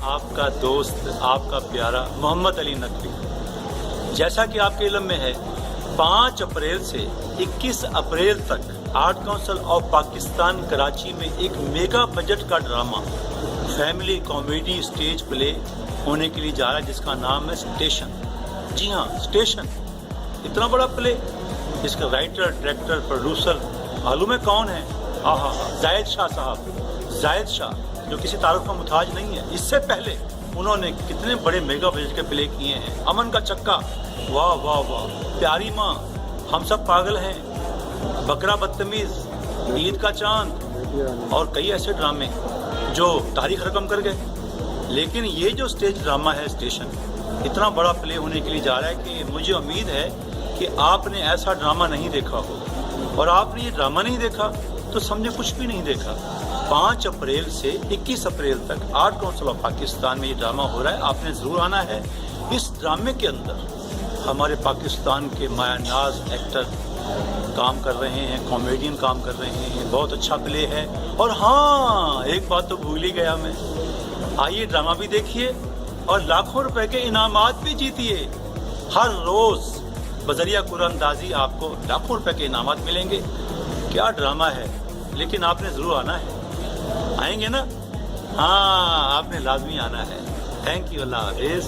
आपका दोस्त, आपका प्यारा मोहम्मद अली नकवी। जैसा कि आपके इल्म में है, 5 अप्रैल से 21 अप्रैल तक art council of Pakistan Karachi में एक मेगा बजट का drama family comedy stage play होने के लिए जा रहा है, जिसका नाम है स्टेशन। जी हाँ, स्टेशन। इतना बड़ा प्ले, इसका राइटर, डायरेक्टर, प्रोड्यूसर मालूम है कौन है? जाहिद शाह साहब। जाहिद शाह जो किसी तारुफ का मुताज नहीं है। इससे पहले उन्होंने कितने बड़े मेगा बजट के प्ले किए हैं। अमन का चक्का, वाह वाह वाह, प्यारी माँ, हम सब पागल हैं, बकरा बदतमीज, ईद का चांद और कई ऐसे ड्रामे जो तारीख रकम कर गए। लेकिन ये जो स्टेज ड्रामा है स्टेशन, इतना बड़ा प्ले होने के लिए जा रहा है कि मुझे उम्मीद है कि आपने ऐसा ड्रामा नहीं देखा हो, और आपने ये ड्रामा नहीं देखा तो समझे कुछ भी नहीं देखा। 5 अप्रैल से 21 अप्रैल तक आर्ट काउंसिल ऑफ पाकिस्तान में ये ड्रामा हो रहा है, आपने ज़रूर आना है। इस ड्रामे के अंदर हमारे पाकिस्तान के मायानाज एक्टर काम कर रहे हैं, कॉमेडियन काम कर रहे हैं, बहुत अच्छा प्ले है। और हाँ, एक बात तो भूल ही गया मैं, आइए ड्रामा भी देखिए और लाखों रुपए के इनामात भी जीतिए। हर रोज़ बजरिया कुरानदाजी आपको लाखों रुपए के इनामात मिलेंगे। क्या ड्रामा है, लेकिन आपने ज़रूर आना है। आएंगे ना? हाँ, आपने लाजमी आना है। थैंक यू, अल्लाह हाफिज़।